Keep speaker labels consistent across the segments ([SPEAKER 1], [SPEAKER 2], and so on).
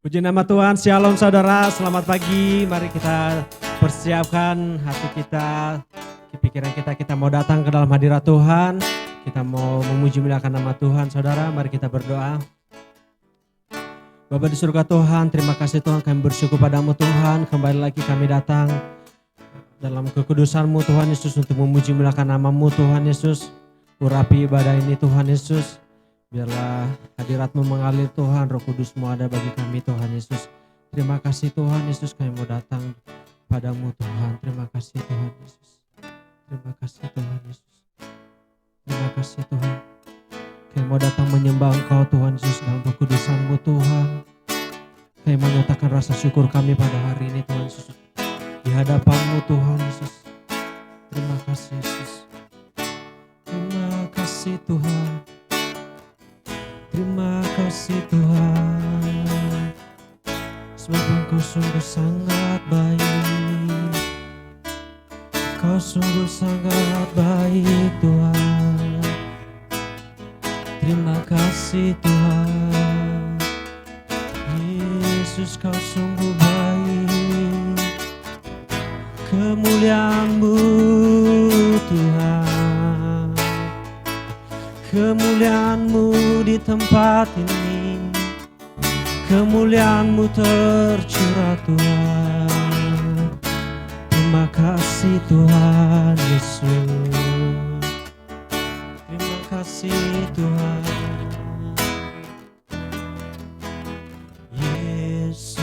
[SPEAKER 1] Puji nama Tuhan, shalom saudara, selamat pagi. Mari kita persiapkan hati kita, pikiran kita mau datang ke dalam hadirat Tuhan. Kita mau memuji muliakan nama Tuhan, saudara. Mari kita berdoa. Bapa di surga Tuhan, terima kasih Tuhan, kami bersyukur padamu Tuhan. Kembali lagi kami datang dalam kekudusan-Mu Tuhan Yesus untuk memuji muliakan nama-Mu Tuhan Yesus. Urapi ibadah ini Tuhan Yesus. Biarlah hadirat-Mu mengalir Tuhan, Roh Kudus-Mu ada bagi kami Tuhan Yesus. Terima kasih Tuhan Yesus, kami mau datang padamu Tuhan. Terima kasih Tuhan Yesus. Terima kasih Tuhan Yesus. Terima kasih Tuhan. Kami mau datang menyembah Engkau Tuhan Yesus dalam kekudusan-Mu Tuhan. Kami menyatakan rasa syukur kami pada hari ini Tuhan Yesus. Di hadapan-Mu Tuhan Yesus. Terima kasih Yesus. Terima kasih Tuhan. Terima kasih Tuhan, sebab Engkau sungguh sangat baik. Engkau sungguh sangat baik Tuhan. Terima kasih Tuhan, Yesus Kau sungguh baik. Kemuliaan-Mu Tuhan, kemuliaan-Mu di tempat ini, kemuliaan-Mu tercurah Tuhan. Terima kasih Tuhan Yesus. Terima kasih Tuhan Yesus.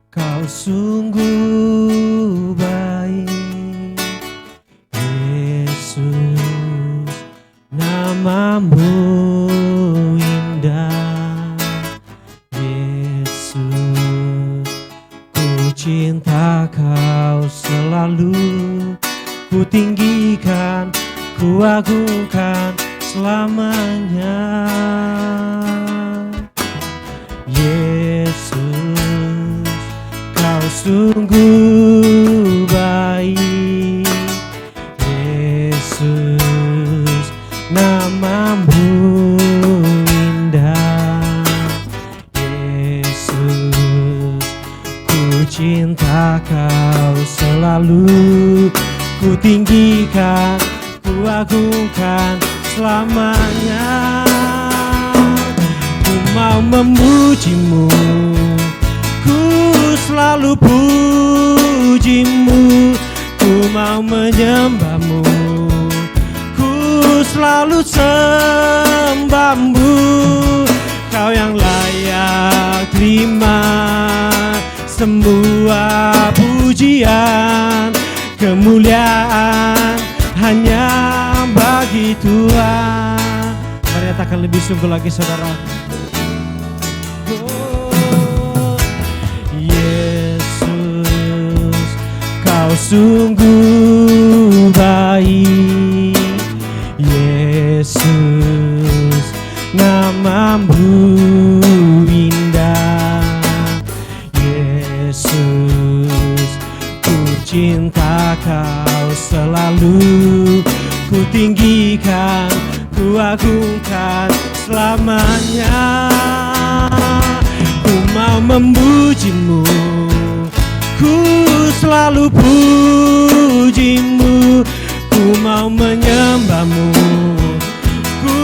[SPEAKER 1] Kau sungguh baik Yesus. Nama-Mu indah Yesus. Ku cinta Kau selalu, ku tinggikan, ku agungkan selamanya. Yesus, Kau sungguh baik Yesus. Nama-Mu indah Yesus. Ku cinta Kau selalu, ku tinggikan, ku agungkan selamanya. Ku mau memuji-Mu, ku selalu puji-Mu. Ku mau menyembah-Mu, selalu sembah-Mu. Kau yang layak terima semua pujian, kemuliaan hanya bagi Tuhan. Mari katakan lebih sungguh lagi saudara. Oh, Yesus, Kau sungguh baik Yesus. Nama-Mu indah Yesus. Ku cinta Kau selalu, ku tinggikan, ku agungkan selamanya. Ku mau memuji-Mu, ku selalu puji-Mu. Ku mau menyembah-Mu, ku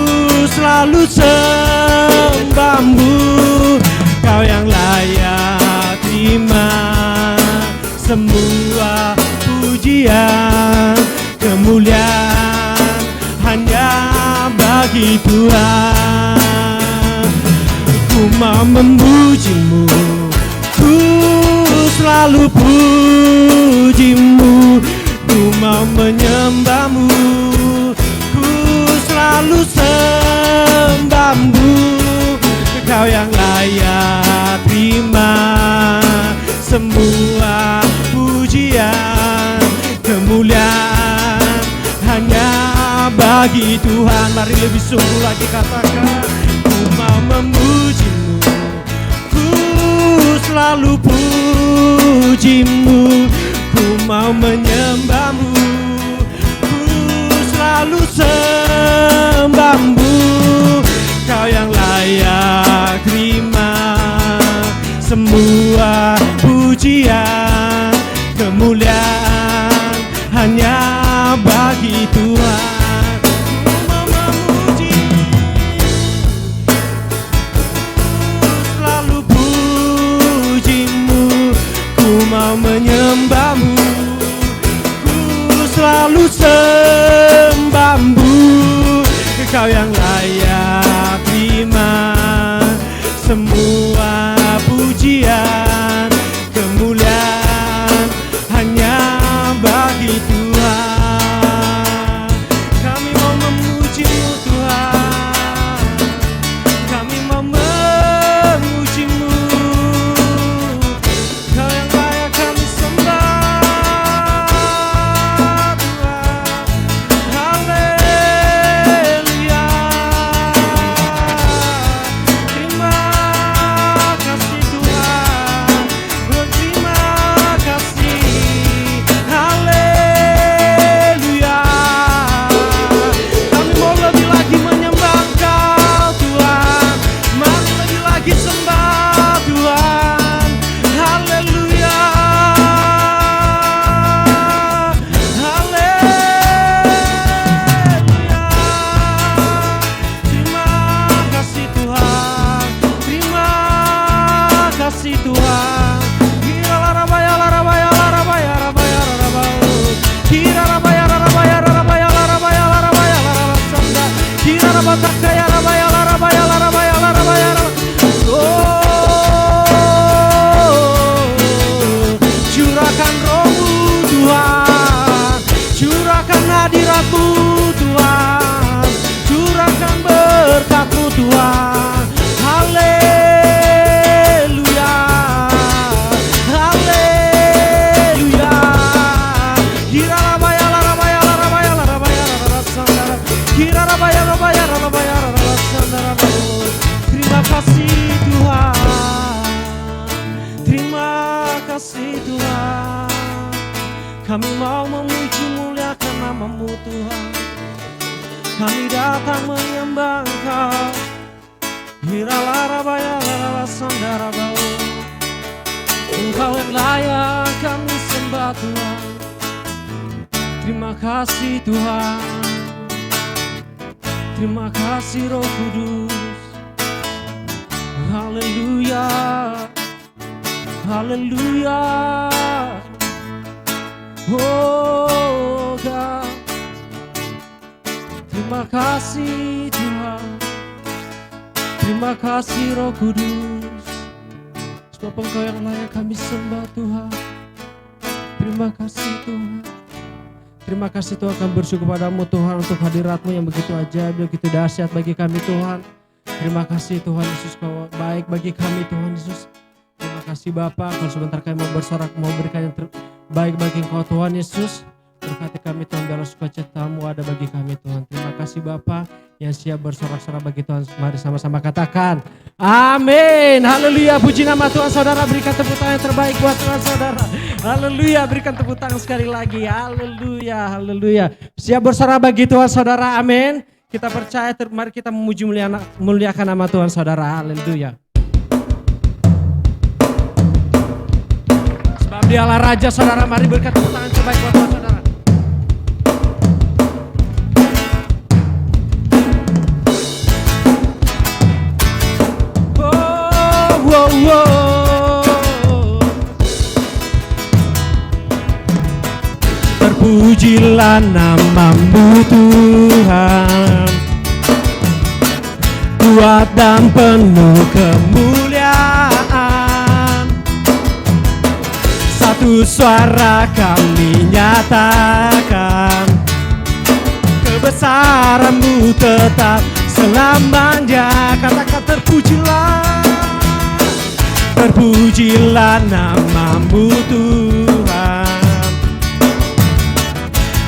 [SPEAKER 1] selalu sembah-Mu. Kau yang layak terima semua pujian, kemuliaan hanya bagi Tuhan. Ku mau memuji-Mu, ku selalu puji-Mu. Ku mau menyembah-Mu, ku selalu sembah-Mu. Kau yang layak terima semua pujian, kemuliaan hanya bagi Tuhan. Mari lebih sungguh lagi katakan. Ku mau memuji-Mu, ku selalu puji-Mu. Ku mau menyembah-Mu, ku selalu sembah-Mu. Kau yang layak terima semua pujian, kemuliaan hanya bagi Tuhan. Ku mau memuji, selalu pujimu, ku mau menyembahmu, ku selalu sembahmu. Kau yang layak terima semua pujian, kemuliaan hanya bagi Tuhan. Kami mau memuji-Mu Tuhan, kami mau memuji-Mu. Kau yang layak kami sembah Tuhan. Haleluya. Terima kasih Tuhan, oh terima kasih. Haleluya. Kami mau lebih lagi menyembah Engkau Tuhan, mari lebih lagi sembah Tuhan. Haleluya. Haleluya. Terima kasih Tuhan, terima kasih Tuhan. Kira larabaya larabaya larabaya larabaya larabaya. Kira larabaya larabaya larabaya larabaya larabaya larabaya. Kira larabaya larabaya larabaya larabaya larabaya. Oh, curahkan roh-Mu Tuhan, curahkan hadirat-Mu Tuhan, curahkan berkat-Mu Tuhan. Haleluya, haleluya. Kira rabaya larabaya larabaya larabaya larabaya. Kira rabaya larabaya larabaya larabaya. Terima kasih Tuhan, terima kasih Tuhan. Kami mau memuji muliakan nama-Mu Tuhan. Kami datang menyembah Engkau. Hiralarabaya larabasandarabaw. Engkau yang layak kami sembah Tuhan. Terima kasih Tuhan, terima kasih Roh Kudus. Haleluya, haleluya. Oh God, terima kasih Tuhan, terima kasih Roh Kudus. Sebab Engkau yang layak kami sembah Tuhan. Terima kasih Tuhan, terima kasih Tuhan. Kami bersyukur padamu Tuhan untuk hadirat-Mu yang begitu ajaib, begitu dahsyat bagi kami Tuhan. Terima kasih Tuhan Yesus, Kau baik bagi kami Tuhan Yesus. Terima kasih Bapa, kalau sebentar kami mau bersorak, mau berikan yang terbaik bagi Engkau Tuhan Yesus. Berkati kami Tuhan, biarlah sukacita-Mu ada bagi kami Tuhan. Terima kasih Bapa yang siap bersorak-sorak bagi Tuhan. Mari sama-sama katakan amin. Haleluya, puji nama Tuhan. Saudara, berikan tepuk tangan yang terbaik buat Tuhan saudara. Haleluya, berikan tepuk tangan sekali lagi. Haleluya, haleluya. Siap bersorak bagi Tuhan saudara, amin. Kita percaya, mari kita memuji muliakan nama Tuhan saudara. Haleluya. Sebab Dialah Raja saudara, mari berikan tepuk tangan terbaik buat Tuhan saudara. Oh, terpujilah nama-Mu Tuhan, kuat dan penuh kemuliaan. Satu suara kami nyatakan, kebesaran-Mu tetap selamanya. Katakan terpujilah, terpujilah nama-Mu Tuhan,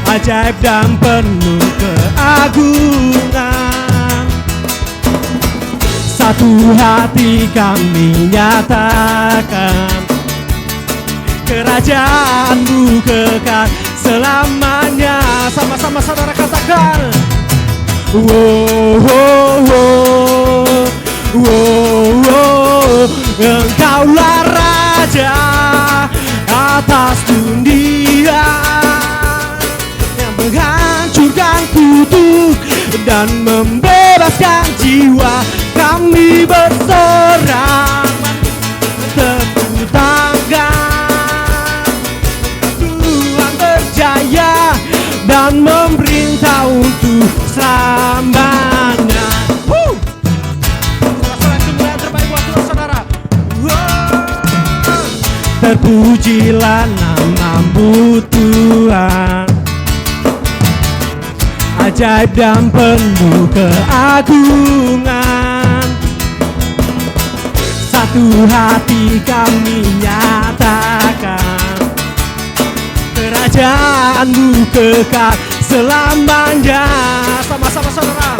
[SPEAKER 1] ajaib dan penuh keagungan. Satu hati kami nyatakan, kerajaan-Mu kekal selamanya. Sama-sama saudara katakan, wow, wow, wow, wow, wow. Engkaulah Raja kutuk dan membebaskan jiwa. Kami bersorak tepuk tangan, Tuhan berjaya dan memerintah untuk selamanya. Terpujilah nama-Mu Tuhan, ajaib dan penuh keagungan. Satu hati kami nyatakan, kerajaan-Mu kekal selamanya. Sama-sama saudara.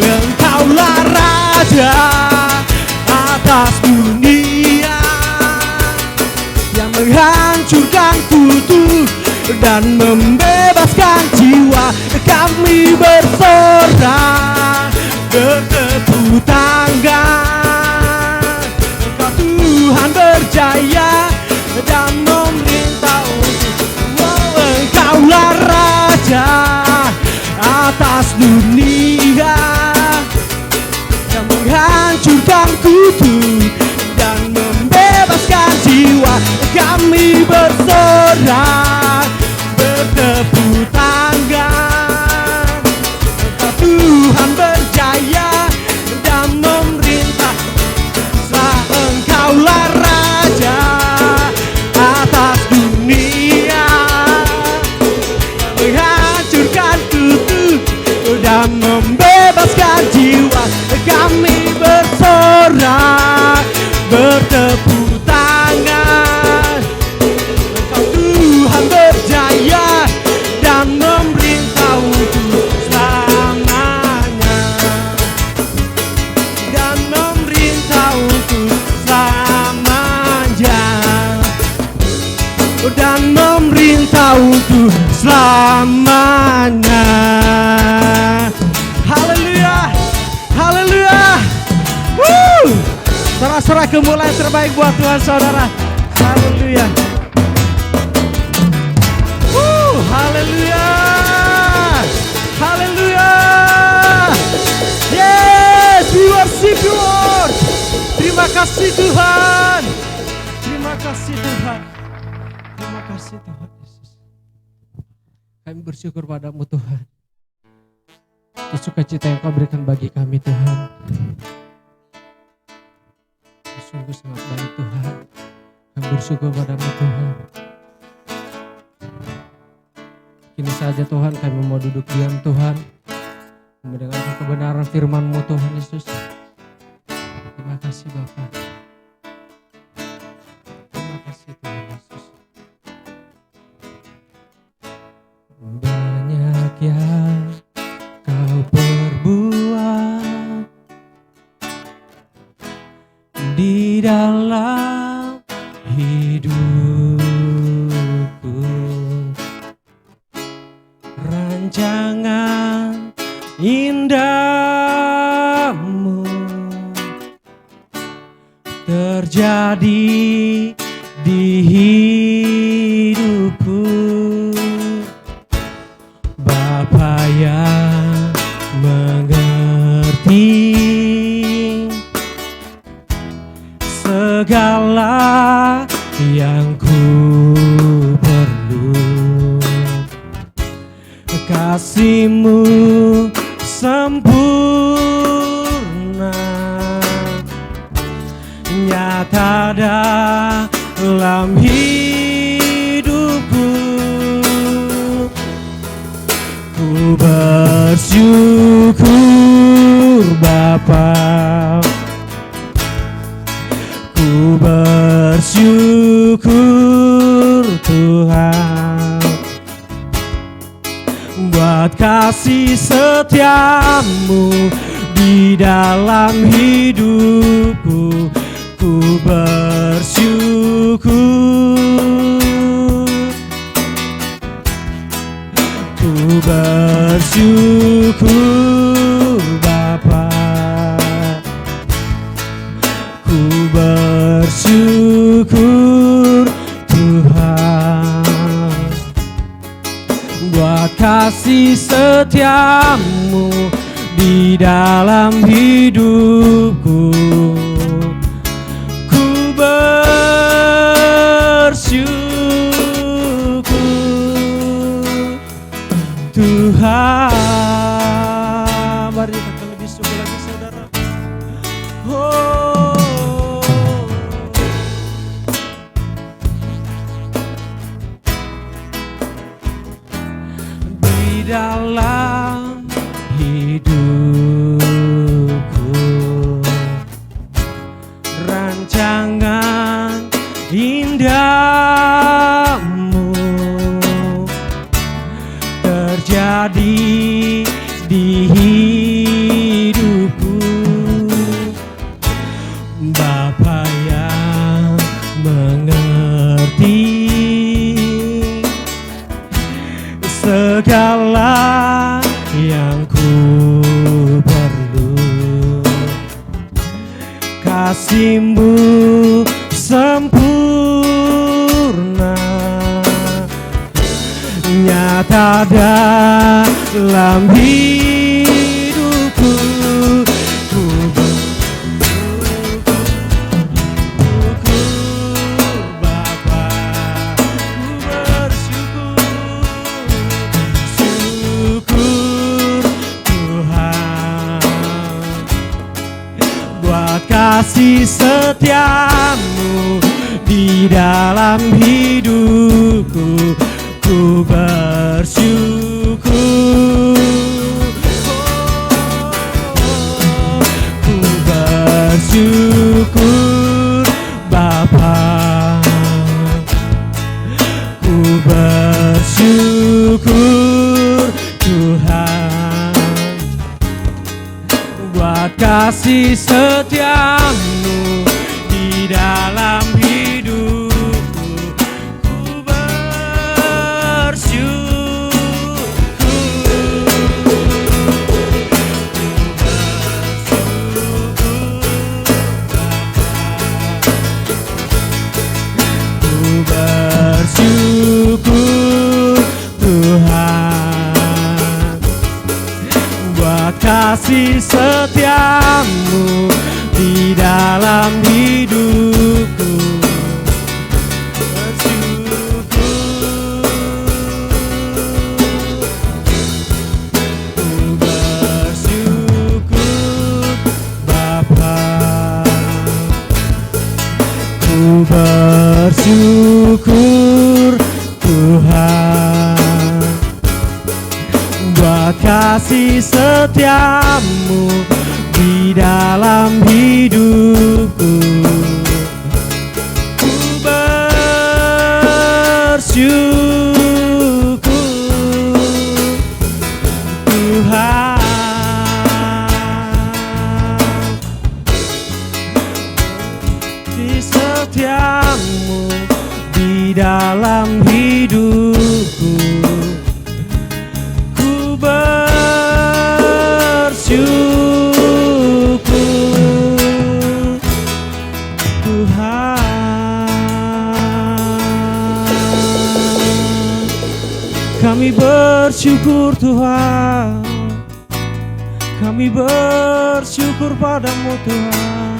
[SPEAKER 1] Engkaulah Raja atas dunia, yang menghancurkan kutuk dan membebaskan jiwa. Kami bersorak bertepuk tangan, Engkau Tuhan berjaya dan memerintah untuk Engkaulah Raja atas dunia, yang menghancurkan kutuk dan membebaskan jiwa. Kami bersorak bertepuk tangan, Engkau Tuhan berjaya dan memerintah. Engkaulah Raja atas dunia, menghancurkan kutuk dan membebaskan jiwa. Kami bersorak bertepuk tangan, Engkau Tuhan berjaya dan memerintah untuk selamanya, dan memerintah untuk selamanya, dan memerintah untuk selamanya. Haleluya, haleluya. Saudara-saudara, kemuliaan terbaik buat Tuhan saudara. Haleluya. Haleluya, haleluya. Yes, we worship you Lord. Terima kasih Tuhan, terima kasih Tuhan, terima kasih Tuhan Yesus. Kami bersyukur padamu Tuhan, atas sukacita yang Kau berikan bagi kami Tuhan. Sungguh sangat baik Tuhan. Kami bersyukur padamu Tuhan. Kini saja Tuhan kami mau duduk diam Tuhan, mendengarkan kebenaran firman-Mu Tuhan Yesus. Terima kasih Bapa. Terima kasih Tuhan Yesus. Banyak yang Kau perbuat di dalam hidupku, rancangan indahmu terjadi di hidupku. Bapa yang mengerti segala yang ku perlu, kasih-Mu sempurna nyata dalam hidupku. Ku bersyukur Bapa, ku bersyukur Tuhan, buat kasih setia-Mu di dalam hidupku. Ku bersyukur, ku bersyukur Bapa, ku bersyukur Tuhan. kasih setiamu di dalam hidupku. Ku bersyukur Tuhan. Mari kita lebih syukur lagi saudara. Oh, di dalam hidupku rancangan indahmu terjadi di hidupku. Bapa yang mengerti segala yang ku perlu, kasih-Mu sempurna nyata dalam hidupku. Ku bersyukur Bapa, ku bersyukur, syukur Tuhan buat kasih setiamu di dalam hidupku. Ku bersyukur, ku bersyukur Bapa, ku bersyukur Tuhan buat kasih setiamu di dalam hidupku. Ku bersyukur Tuhan buat kasih setiamu di dalam hidupku. Ku bersyukur Bapa, ku bersyukur Tuhan buat kasih setiamu di dalam hidupku. Ku bersyukur Tuhan di setiamu di dalam hidupku. Ku bersyukur Tuhan. Kami bersyukur Tuhan, kami bersyukur padamu Tuhan.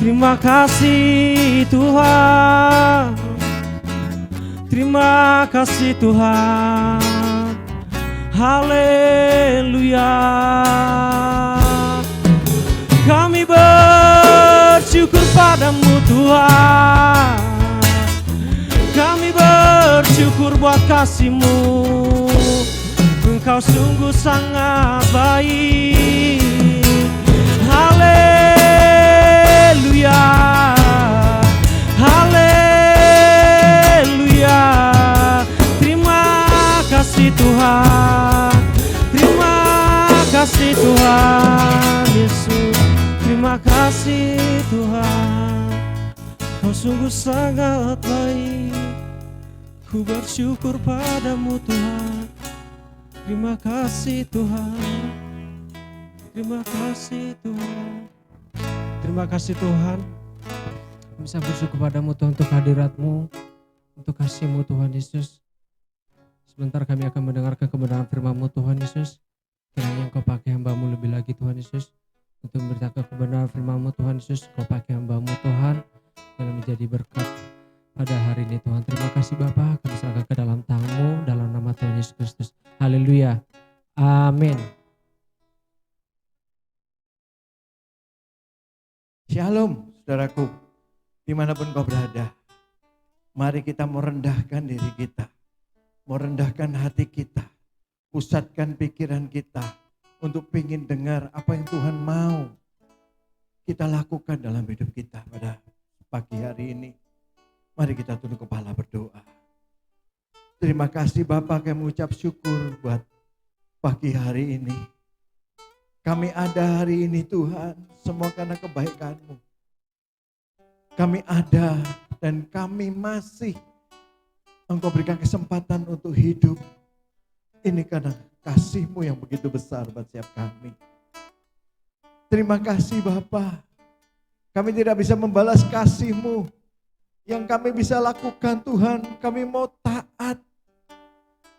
[SPEAKER 1] Terima kasih Tuhan, terima kasih Tuhan. Haleluya. Kami bersyukur padamu Tuhan, kami bersyukur buat kasih-Mu. Engkau sungguh sangat baik. Haleluya, haleluya. Terima kasih Tuhan, terima kasih Tuhan Yesus. Terima kasih Tuhan, Kau sungguh sangat baik. Ku bersyukur padamu Tuhan. Terima kasih Tuhan, terima kasih Tuhan. Terima kasih Tuhan, bisa bersyukur padamu Tuhan untuk hadirat-Mu, untuk kasih-Mu Tuhan Yesus. Sebentar kami akan mendengarkan kebenaran firman-Mu Tuhan Yesus. Kiranya Engkau pakai hamba-Mu lebih lagi Tuhan Yesus. Untuk memberitakan kebenaran firman-Mu Tuhan Yesus. Engkau pakai hamba-Mu Tuhan. Dan menjadi berkat pada hari ini Tuhan. Terima kasih Bapa. Kami serahkan ke dalam tangan-Mu. Dalam nama Tuhan Yesus Kristus. Haleluya. Amin.
[SPEAKER 2] Shalom saudaraku, dimanapun kau berada. Mari kita merendahkan diri kita, merendahkan hati kita, pusatkan pikiran kita untuk ingin dengar apa yang Tuhan mau kita lakukan dalam hidup kita pada pagi hari ini. Mari kita tunduk kepala berdoa. Terima kasih Bapak, kami mengucap syukur buat pagi hari ini. Kami ada hari ini Tuhan, semua karena kebaikan-Mu. Kami ada dan kami masih Engkau berikan kesempatan untuk hidup. Ini karena kasih-Mu yang begitu besar buat setiap kami. Terima kasih Bapa. Kami tidak bisa membalas kasih-Mu. Yang kami bisa lakukan Tuhan, kami mau taat.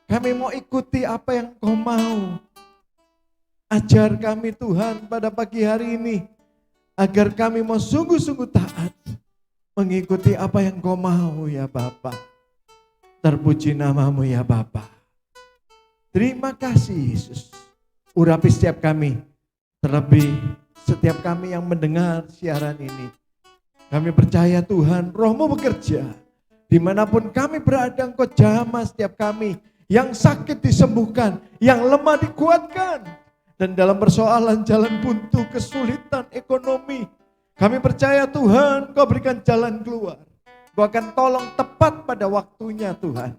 [SPEAKER 2] Kami mau ikuti apa yang Kau mau. Ajar kami Tuhan pada pagi hari ini, agar kami mau sungguh-sungguh taat, mengikuti apa yang Kau mau ya Bapa. Terpuji nama-Mu ya Bapa. Terima kasih Yesus. Urapi setiap kami, terlebih setiap kami yang mendengar siaran ini. Kami percaya Tuhan, Roh-Mu bekerja. Dimanapun kami berada, Engkau jamah setiap kami. Yang sakit disembuhkan, yang lemah dikuatkan. Dan dalam persoalan jalan buntu, kesulitan ekonomi, kami percaya Tuhan, Kau berikan jalan keluar. Kau akan tolong tepat pada waktunya Tuhan.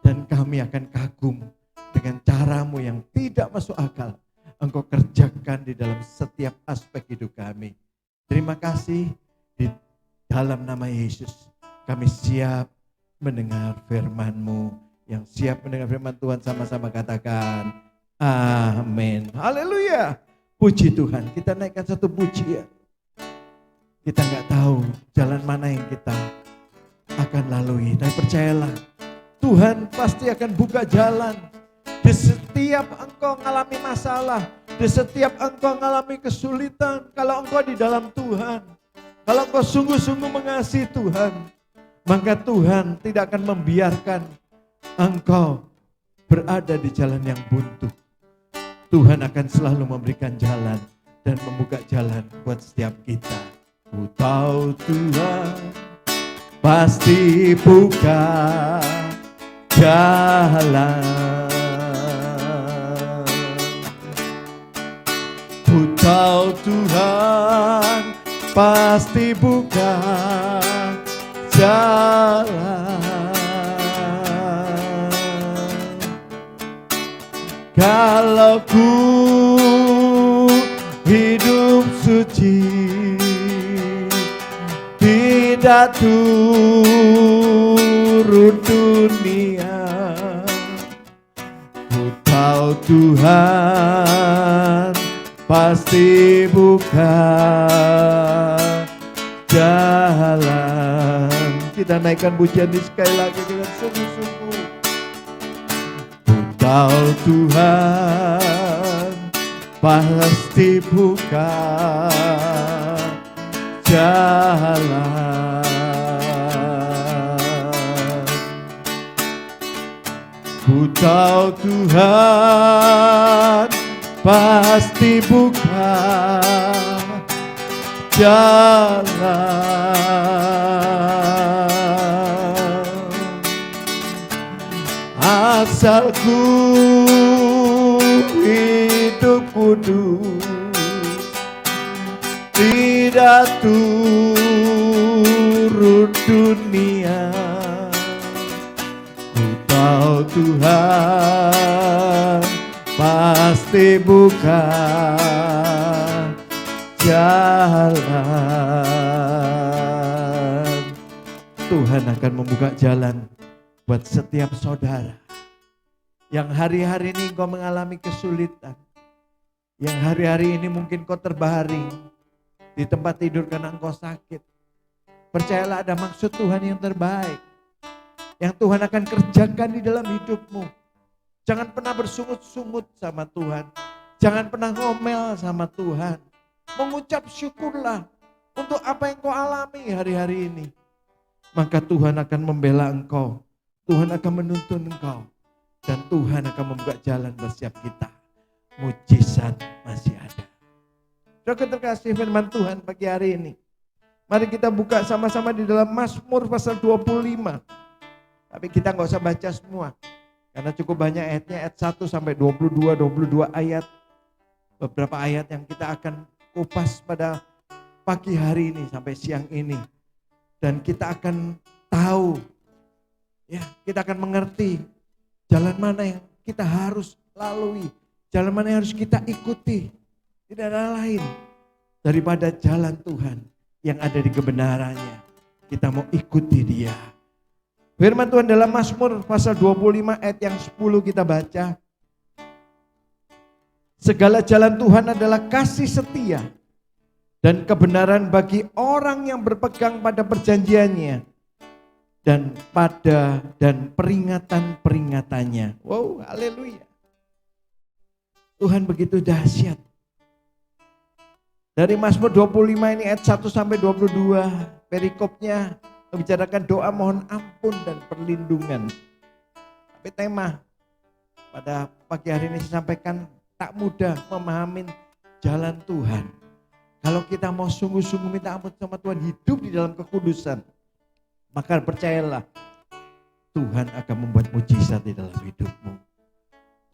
[SPEAKER 2] Dan kami akan kagum dengan cara-Mu yang tidak masuk akal. Engkau kerjakan di dalam setiap aspek hidup kami. Terima kasih, di dalam nama Yesus kami siap mendengar firman-Mu. Yang siap mendengar firman Tuhan sama-sama katakan amin. Haleluya. Puji Tuhan. Kita naikkan satu pujian. Kita nggak tahu jalan mana yang kita akan lalui. Tapi percayalah, Tuhan pasti akan buka jalan. Di setiap engkau mengalami masalah, di setiap engkau mengalami kesulitan, kalau engkau di dalam Tuhan, kalau engkau sungguh-sungguh mengasihi Tuhan, maka Tuhan tidak akan membiarkan engkau berada di jalan yang buntu. Tuhan akan selalu memberikan jalan dan membuka jalan buat setiap kita. Ku tahu Tuhan pasti buka jalan. Ku tahu Tuhan pasti buka jalan. Kalau ku hidup suci, tidak turun dunia, ku tahu Tuhan pasti buka jalan. Kita naikkan pujian ini sekali lagi dengan sungguh-sungguh. Tahu Tuhan pasti buka jalan. Ku tahu Tuhan pasti buka jalan. Asal ku hidup kudus, tidak turun dunia. Ku tahu Tuhan pasti buka jalan. Tuhan akan membuka jalan buat setiap saudara yang hari-hari ini kau mengalami kesulitan, yang hari-hari ini mungkin kau terbaring di tempat tidur karena engkau sakit. Percayalah ada maksud Tuhan yang terbaik. yang Tuhan akan kerjakan di dalam hidupmu. Jangan pernah bersungut-sungut sama Tuhan. Jangan pernah ngomel sama Tuhan. Mengucap syukurlah untuk apa yang kau alami hari-hari ini. Maka Tuhan akan membela engkau. Tuhan akan menuntun engkau. Dan Tuhan akan membuka jalan buat setiap kita. Mujizat masih ada. Saudara terkasih, firman Tuhan pagi hari ini. Mari kita buka sama-sama di dalam Mazmur pasal 25. Tapi kita nggak usah baca semua. Karena cukup banyak ayatnya, ayat 1 sampai 22 ayat. Beberapa ayat yang kita akan kupas pada pagi hari ini sampai siang ini. Dan kita akan tahu, ya, kita akan mengerti jalan mana yang kita harus lalui. Jalan mana yang harus kita ikuti. Tidak ada lain daripada jalan Tuhan yang ada di kebenarannya. Kita mau ikuti Dia. Firman Tuhan dalam Mazmur pasal 25 ayat yang 10 kita baca. Segala jalan Tuhan adalah kasih setia dan kebenaran bagi orang yang berpegang pada perjanjiannya dan peringatan-peringatannya. Wow, haleluya. Tuhan begitu dahsyat. Dari Mazmur 25 ini ayat 1 sampai 22, perikopnya membicarakan doa mohon ampun dan perlindungan. Tapi tema pada pagi hari ini saya sampaikan, tak mudah memahami jalan Tuhan. Kalau kita mau sungguh-sungguh minta ampun sama Tuhan, hidup di dalam kekudusan, maka percayalah Tuhan akan membuat mujizat di dalam hidupmu.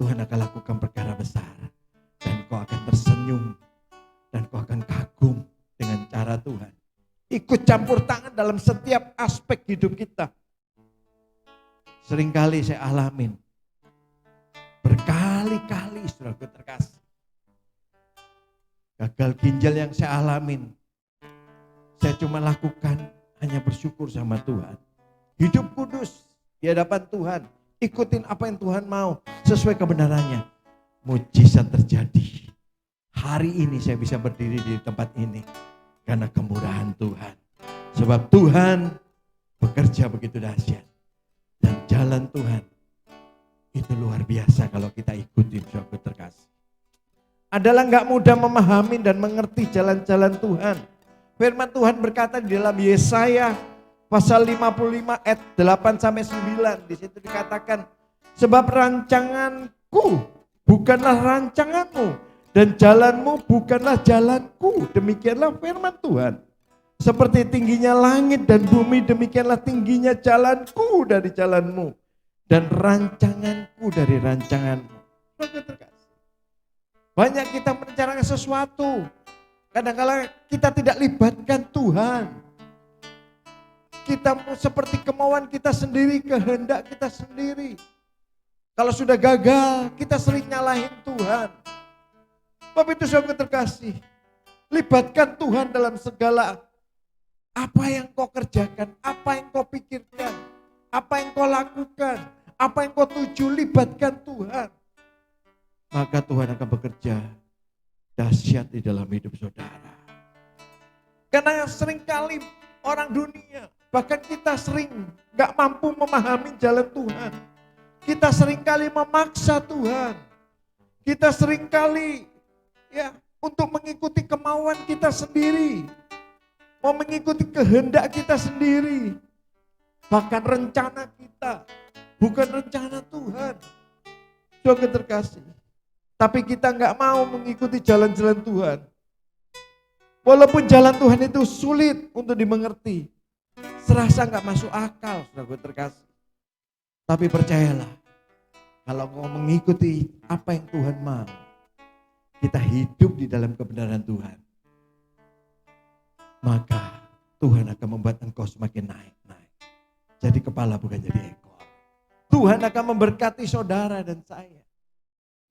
[SPEAKER 2] Tuhan akan lakukan perkara besar dan kau akan tersenyum dan kau akan kagum dengan cara Tuhan. Ikut campur tangan dalam setiap aspek hidup kita. Seringkali saya alamin, berkali-kali saudaraku terkasih, gagal ginjal yang saya alamin, saya cuma lakukan hanya bersyukur sama Tuhan. Hidup kudus di hadapan Tuhan, ikutin apa yang Tuhan mau sesuai kebenarannya. Mujizat terjadi. Hari ini saya bisa berdiri di tempat ini karena kemurahan Tuhan. Sebab Tuhan bekerja begitu dahsyat. Dan jalan Tuhan itu luar biasa kalau kita ikuti, saudara terkasih. Adalah gak mudah memahami dan mengerti jalan-jalan Tuhan. Firman Tuhan berkata di dalam Yesaya pasal 55 ayat 8 sampai 9. Di situ dikatakan, sebab rancanganku bukanlah rancanganmu dan jalanmu bukanlah jalanku. Demikianlah firman Tuhan. Seperti tingginya langit dan bumi, demikianlah tingginya jalanku dari jalanmu dan rancanganku dari rancanganmu. Banyak kita merencanakan sesuatu, kadang-kadang kita tidak libatkan Tuhan. Kita seperti kemauan kita sendiri, kehendak kita sendiri. Kalau sudah gagal, kita sering nyalahin Tuhan. Bapak itu saudara terkasih, libatkan Tuhan dalam segala apa yang kau kerjakan, apa yang kau pikirkan, apa yang kau lakukan, apa yang kau tuju, libatkan Tuhan. Maka Tuhan akan bekerja dahsyat di dalam hidup saudara. Karena seringkali orang dunia, bahkan kita sering gak mampu memahami jalan Tuhan. Kita seringkali memaksa Tuhan. Kita seringkali untuk mengikuti kemauan kita sendiri, mau mengikuti kehendak kita sendiri, bahkan rencana kita bukan rencana Tuhan. Saudara terkasih, tapi kita nggak mau mengikuti jalan-jalan Tuhan, walaupun jalan Tuhan itu sulit untuk dimengerti, serasa nggak masuk akal, saudara terkasih. Tapi percayalah, kalau kau mengikuti apa yang Tuhan mau, kita hidup di dalam kebenaran Tuhan, maka Tuhan akan membuat engkau semakin naik-naik. Jadi kepala bukan jadi ekor. Tuhan akan memberkati saudara dan saya.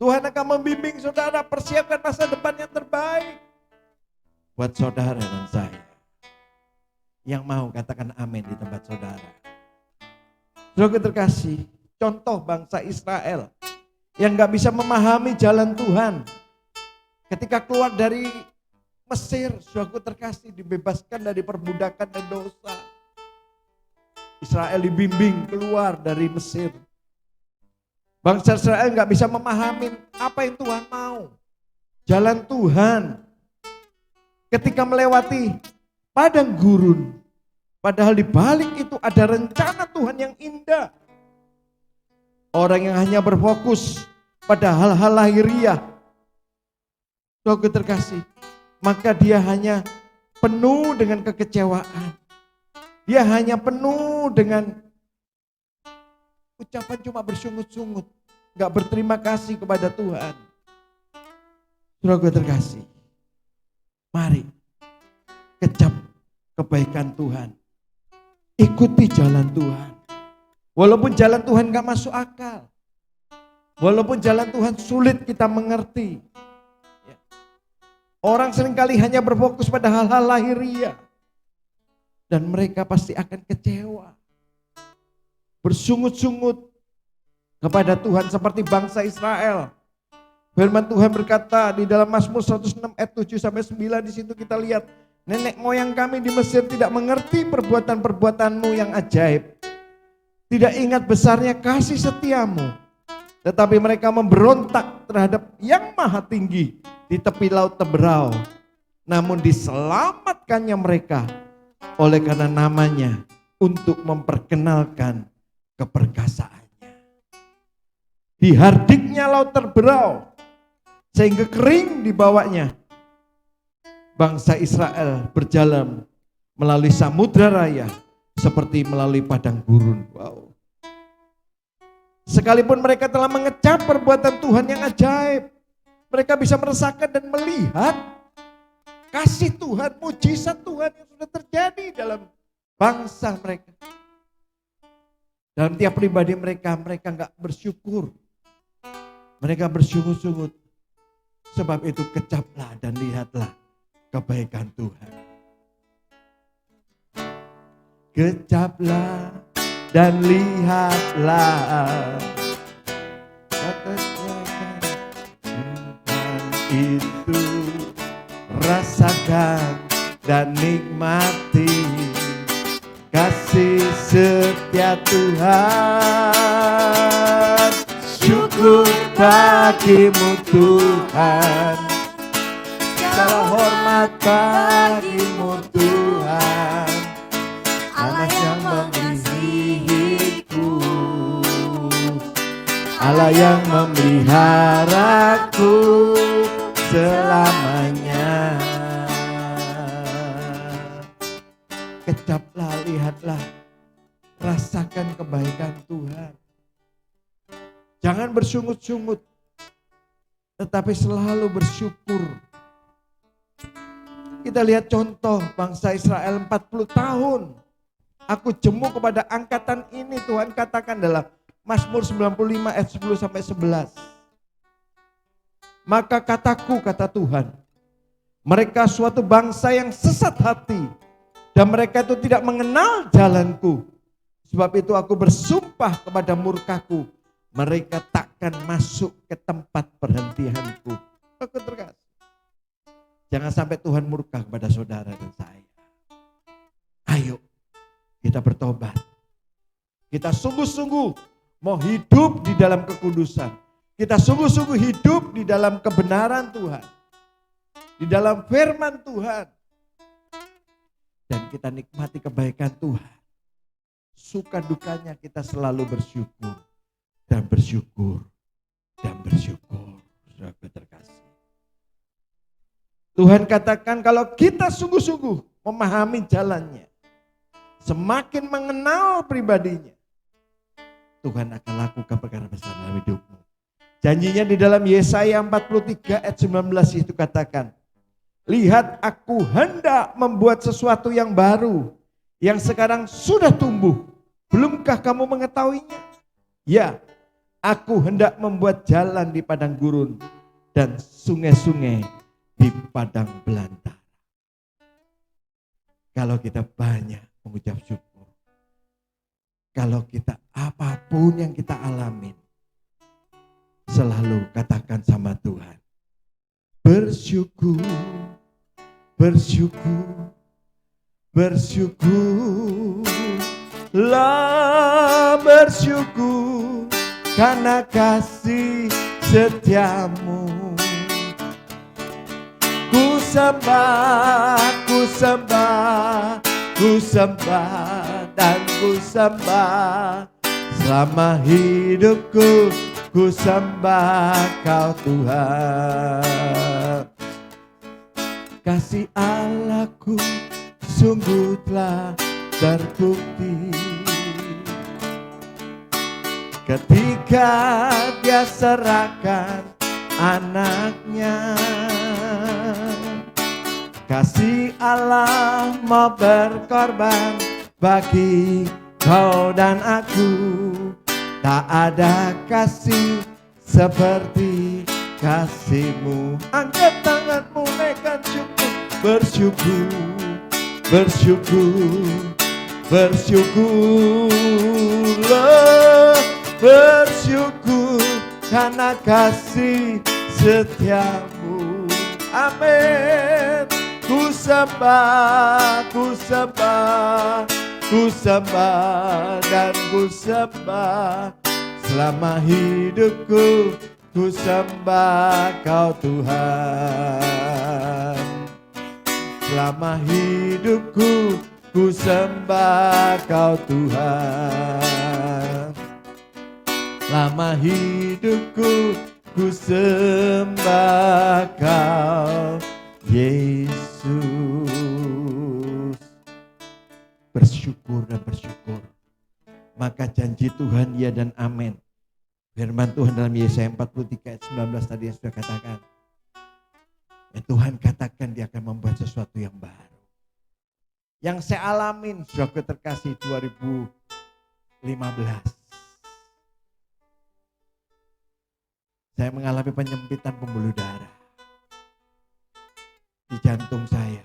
[SPEAKER 2] Tuhan akan membimbing saudara, persiapkan masa depan yang terbaik buat saudara dan saya. Yang mau katakan amin di tempat saudara. Saudara terkasih, contoh bangsa Israel yang gak bisa memahami jalan Tuhan. Ketika keluar dari Mesir, saudaraku terkasih, dibebaskan dari perbudakan dan dosa. Israel dibimbing keluar dari Mesir. Bangsa Israel nggak bisa memahami apa yang Tuhan mau. Jalan Tuhan ketika melewati padang gurun. Padahal di balik itu ada rencana Tuhan yang indah. Orang yang hanya berfokus pada hal-hal lahiriah, Saudara terkasih, maka dia hanya penuh dengan kekecewaan. Dia hanya penuh dengan ucapan cuma bersungut-sungut, gak berterima kasih kepada Tuhan. Saudara terkasih, mari kecap kebaikan Tuhan. Ikuti jalan Tuhan. Walaupun jalan Tuhan gak masuk akal. Walaupun jalan Tuhan sulit kita mengerti. Orang seringkali hanya berfokus pada hal-hal lahiriah. Dan mereka pasti akan kecewa. Bersungut-sungut kepada Tuhan seperti bangsa Israel. Firman Tuhan berkata di dalam Mazmur 106 ayat 7-9, di situ kita lihat, nenek moyang kami di Mesir tidak mengerti perbuatan-perbuatanmu yang ajaib. Tidak ingat besarnya kasih setiamu. Tetapi mereka memberontak terhadap yang maha tinggi di tepi laut Teberau. Namun diselamatkannya mereka oleh karena namanya untuk memperkenalkan keperkasaannya. Dihardiknya laut Teberau sehingga kering di bawahnya. Bangsa Israel berjalan melalui samudra raya seperti melalui padang gurun. Wow. Sekalipun mereka telah mengecap perbuatan Tuhan yang ajaib, mereka bisa merasakan dan melihat kasih Tuhan, mujizat Tuhan yang sudah terjadi dalam bangsa mereka. Dalam tiap pribadi mereka enggak bersyukur. Mereka bersungut-sungut. Sebab itu kecaplah dan lihatlah kebaikan Tuhan. Kecaplah dan lihatlah kebaikan Tuhan itu. Rasakan dan nikmati kasih setia Tuhan. Syukur bagimu Tuhan, segala hormat bagimu Tuhan, Allah yang mengasihiku, Allah yang memeliharaku selamanya. Kecaplah, lihatlah, rasakan kebaikan Tuhan. Jangan bersungut-sungut, tetapi selalu bersyukur. Kita lihat contoh bangsa Israel 40 tahun. Aku jemu kepada angkatan ini, Tuhan katakan dalam Mazmur 95 ayat 10-11. Maka kataku, kata Tuhan, mereka suatu bangsa yang sesat hati dan mereka itu tidak mengenal jalanku. Sebab itu aku bersumpah kepada murkaku, mereka takkan masuk ke tempat perhentianku. Aku terkasih. Jangan sampai Tuhan murka kepada saudara dan saya. Ayo kita bertobat. Kita sungguh-sungguh mau hidup di dalam kekudusan. Kita sungguh-sungguh hidup di dalam kebenaran Tuhan. Di dalam firman Tuhan. Dan kita nikmati kebaikan Tuhan. Suka dukanya kita selalu bersyukur. Dan bersyukur. Dan bersyukur. Saudara terkasih. Tuhan katakan kalau kita sungguh-sungguh memahami jalannya. Semakin mengenal pribadinya. Tuhan akan lakukan perkara besar dalam hidupmu. Janjinya di dalam Yesaya 43 ayat 19 itu katakan. Lihat aku hendak membuat sesuatu yang baru. Yang sekarang sudah tumbuh. Belumkah kamu mengetahuinya? Ya, aku hendak membuat jalan di padang gurun. Dan sungai-sungai di padang belantara. Kalau kita banyak mengucap syukur. Kalau kita apapun yang kita alamin. Selalu katakan sama Tuhan. Bersyukur, bersyukur, bersyukur. bersyukur karena kasih setiamu. Ku sembah, ku sembah, ku sembah dan ku sembah. Selama hidupku ku sembah Kau Tuhan. Kasih Allahku sungguh telah terbukti ketika Dia serahkan anaknya. Kasih Allah mau berkorban bagi kau dan aku. Tak ada kasih seperti kasih-Mu. Angkat tanganmu, naikkan syukur. Bersyukur, bersyukur, bersyukurlah. Bersyukur karena kasih setiamu. Amin. Ku sembah, ku sembah, ku sembah dan ku sembah. Selama hidupku ku sembah Kau Tuhan. Selama hidupku ku sembah Kau Tuhan. Selama hidupku ku sembah Kau Yesus. Bersyukur dan bersyukur, maka janji Tuhan ya dan amin. Firman Tuhan dalam Yesaya 43 ayat 19 tadi yang sudah katakan. Ya, Tuhan katakan Dia akan membuat sesuatu yang baru. Yang saya alamin, saudara terkasih, 2015. Saya mengalami penyempitan pembuluh darah di jantung saya.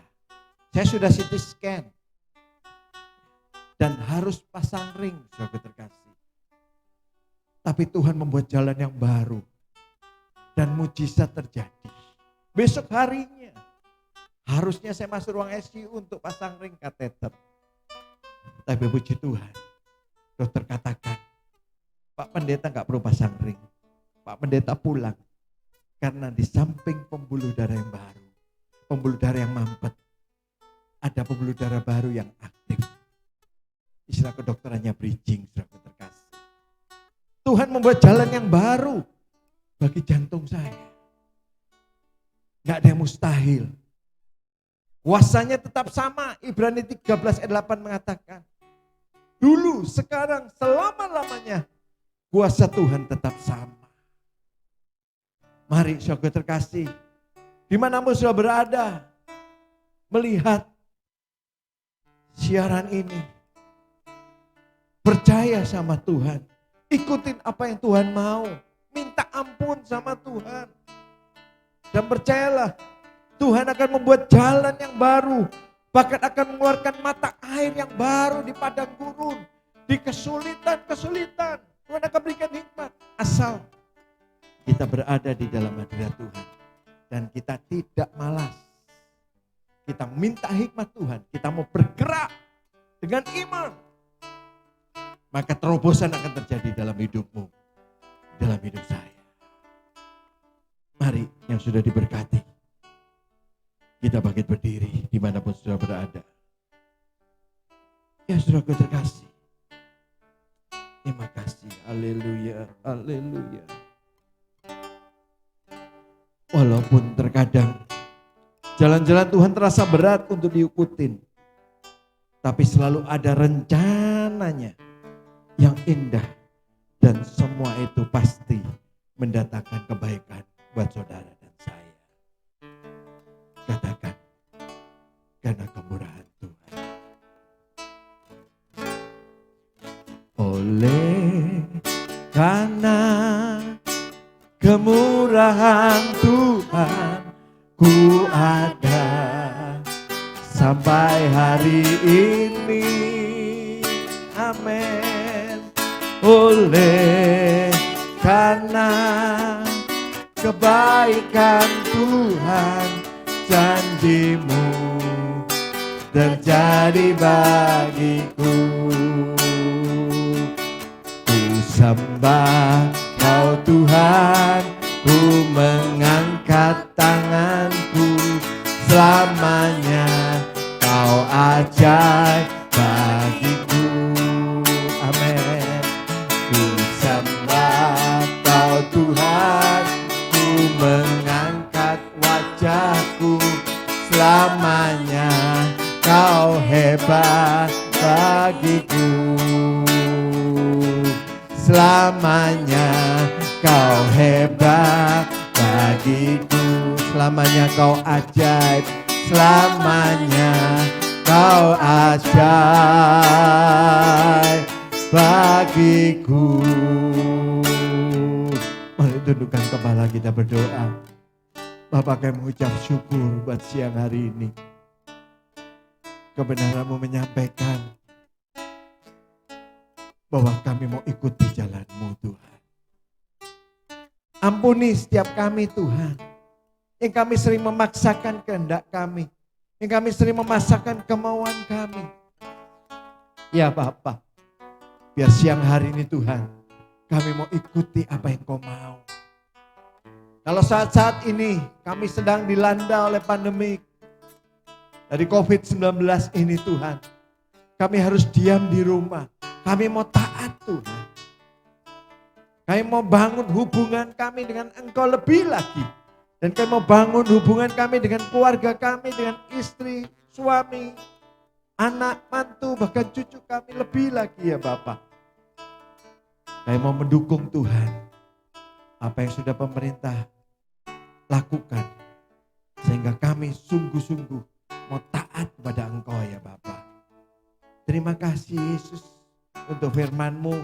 [SPEAKER 2] Saya sudah CT scan dan harus pasang ring, saudara terkasih. Tapi Tuhan membuat jalan yang baru dan mujizat terjadi. Besok harinya harusnya saya masuk ruang ICU untuk pasang ring kateter. Tapi puji Tuhan, dokter katakan, Pak Pendeta gak perlu pasang ring. Pak Pendeta pulang karena di samping pembuluh darah yang baru, pembuluh darah yang mampet, ada pembuluh darah baru yang aktif. Istilah kedokterannya bridging, saudara terkasih. Tuhan membuat jalan yang baru bagi jantung saya. Gak ada yang mustahil. Kuasanya tetap sama. Ibrani 13 ayat 8 mengatakan, dulu, sekarang, selama-lamanya kuasa Tuhan tetap sama. Mari saudara terkasih, dimanapun saudara berada, melihat siaran ini, percaya sama Tuhan, ikutin apa yang Tuhan mau, minta ampun sama Tuhan, dan percayalah Tuhan akan membuat jalan yang baru, bahkan akan mengeluarkan mata air yang baru di padang gurun, di kesulitan-kesulitan. Tuhan akan berikan hikmat asal kita berada di dalam hadirat Tuhan dan kita tidak malas. Kita minta hikmat Tuhan, kita mau bergerak dengan iman. Maka terobosan akan terjadi dalam hidupmu, dalam hidup saya. Mari yang sudah diberkati, kita bangkit berdiri dimanapun sudah berada. Ya saudara terkasih, terima kasih, haleluya, haleluya. Walaupun terkadang jalan-jalan Tuhan terasa berat untuk diikutin, tapi selalu ada rencananya yang indah dan semua itu pasti mendatangkan kebaikan buat saudara dan saya. Katakan, karena kemurahan Tuhan. Oleh karena kemurahan Tuhan, ku ada sampai hari ini. Amin. Oleh karena kebaikan Tuhan, janji-Mu terjadi bagiku. Ku sembah Kau Tuhan, ku mengangkat tanganku, selamanya Kau ajaib bagiku. Amin. Ku sembah Kau Tuhan, ku mengangkat wajahku, selamanya Kau hebat bagiku. Selamanya Kau hebat bagiku, selamanya Kau ajaib, selamanya Kau ajaib bagiku. Mari tundukkan kepala kita berdoa. Bapak, kami mengucap syukur buat siang hari ini. Kebenaran-Mu menyampaikan bahwa kami mau ikuti jalan-Mu, Tuhan. Ampuni setiap kami, Tuhan, yang kami sering memaksakan kehendak kami, yang kami sering memaksakan kemauan kami. Ya Bapa, biar siang hari ini Tuhan, kami mau ikuti apa yang Kau mau. Kalau saat-saat ini kami sedang dilanda oleh pandemi dari COVID-19 ini Tuhan, kami harus diam di rumah. Kami mau taat Tuhan. Kami mau bangun hubungan kami dengan Engkau lebih lagi. Dan kami mau bangun hubungan kami dengan keluarga kami, dengan istri, suami, anak, mantu, bahkan cucu kami lebih lagi ya Bapak. Kami mau mendukung Tuhan. Apa yang sudah pemerintah lakukan. Sehingga kami sungguh-sungguh mau taat kepada Engkau ya Bapak. Terima kasih Yesus untuk firman-Mu.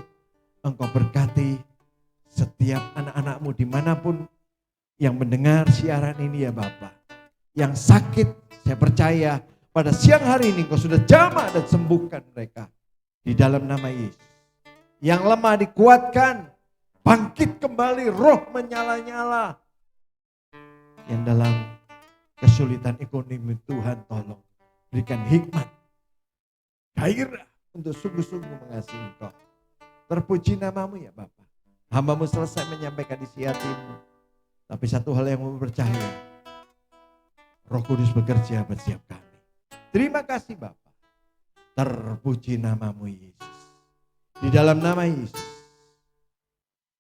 [SPEAKER 2] Engkau berkati setiap anak-anak-Mu dimanapun yang mendengar siaran ini ya Bapak. Yang sakit saya percaya pada siang hari ini Engkau sudah jamah dan sembuhkan mereka. Di dalam nama Yesus. Yang lemah dikuatkan. Bangkit kembali, roh menyala-nyala. Yang dalam kesulitan ekonomi Tuhan tolong. Berikan hikmat. Gairah untuk sungguh-sungguh mengasihi Engkau. Terpuji nama-Mu ya Bapak. Hamba-Mu selesai menyampaikan isi hati-Mu. Tapi satu hal yang mau percaya. Roh Kudus bekerja bersetiap kami. Terima kasih Bapak. Terpuji nama-Mu Yesus. Di dalam nama Yesus.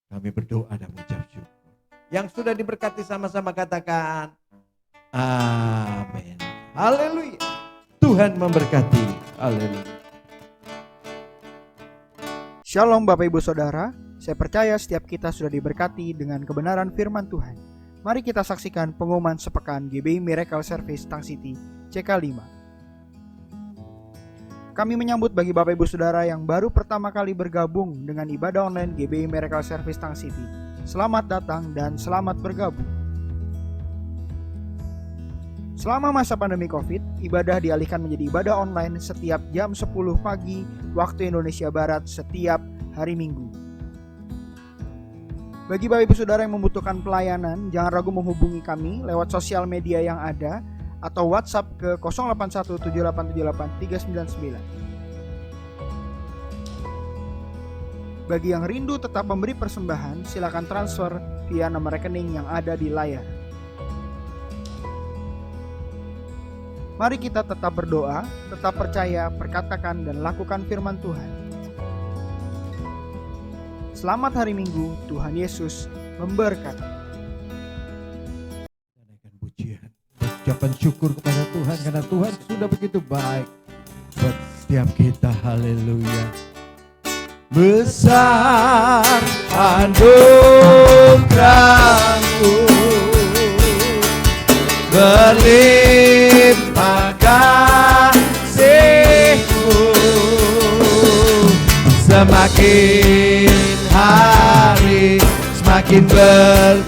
[SPEAKER 2] Kami berdoa dan mengucap syukur. Yang sudah diberkati sama-sama katakan. Amin. Haleluya. Tuhan memberkati. Haleluya.
[SPEAKER 3] Shalom Bapak Ibu Saudara, saya percaya setiap kita sudah diberkati dengan kebenaran firman Tuhan. Mari kita saksikan pengumuman sepekan GBI Miracle Service Tang City CK5. Kami menyambut bagi Bapak Ibu Saudara yang baru pertama kali bergabung dengan ibadah online GBI Miracle Service Tang City. Selamat datang dan selamat bergabung. Selama masa pandemi COVID, ibadah dialihkan menjadi ibadah online setiap jam 10 pagi waktu Indonesia Barat setiap hari Minggu. Bagi Bapak Ibu Saudara yang membutuhkan pelayanan, jangan ragu menghubungi kami lewat sosial media yang ada atau WhatsApp ke 0817783899. Bagi yang rindu tetap memberi persembahan, silakan transfer via nomor rekening yang ada di layar. Mari kita tetap berdoa, tetap percaya, perkatakan dan lakukan firman Tuhan. Selamat hari Minggu, Tuhan Yesus memberkati.
[SPEAKER 2] Naikkan pujian, ucapan syukur kepada Tuhan karena Tuhan sudah begitu baik buat setiap kita. Haleluya. Besar anugerah-Mu, berlimpah kasih-Mu, semakin hari semakin bertambah,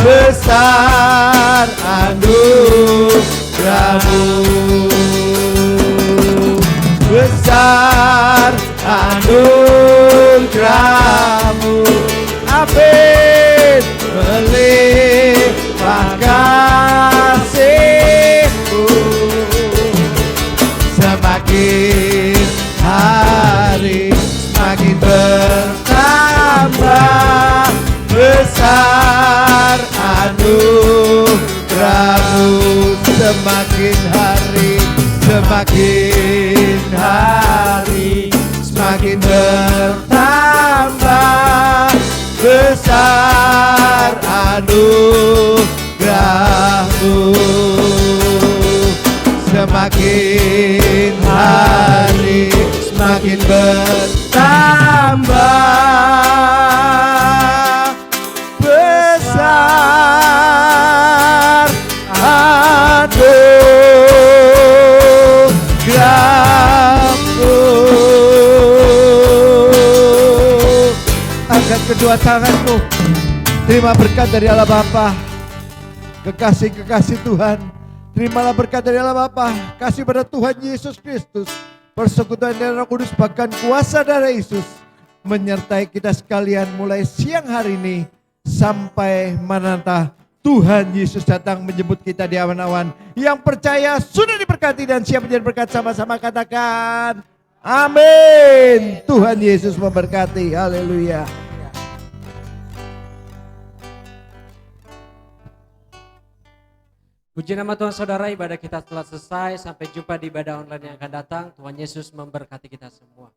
[SPEAKER 2] besar anugerah-Mu, besar anugerah-Mu, amin, berlimpah kasih-Mu, semakin hari semakin makin bertambah besar anugerahmu. Angkat kedua tanganmu, terima berkat dari Allah Bapa. Kekasih-kekasih Tuhan, terimalah berkat dari Allah Bapa, kasih pada Tuhan Yesus Kristus, persekutuan dari Roh Kudus, bahkan kuasa darah Yesus menyertai kita sekalian mulai siang hari ini sampai mananta Tuhan Yesus datang menjemput kita di awan-awan. Yang percaya sudah diberkati dan siap menjadi berkat, sama-sama katakan amin. Tuhan Yesus memberkati. Haleluya.
[SPEAKER 1] Puji nama Tuhan saudara, ibadah kita telah selesai. Sampai jumpa di ibadah online yang akan datang. Tuhan Yesus memberkati kita semua.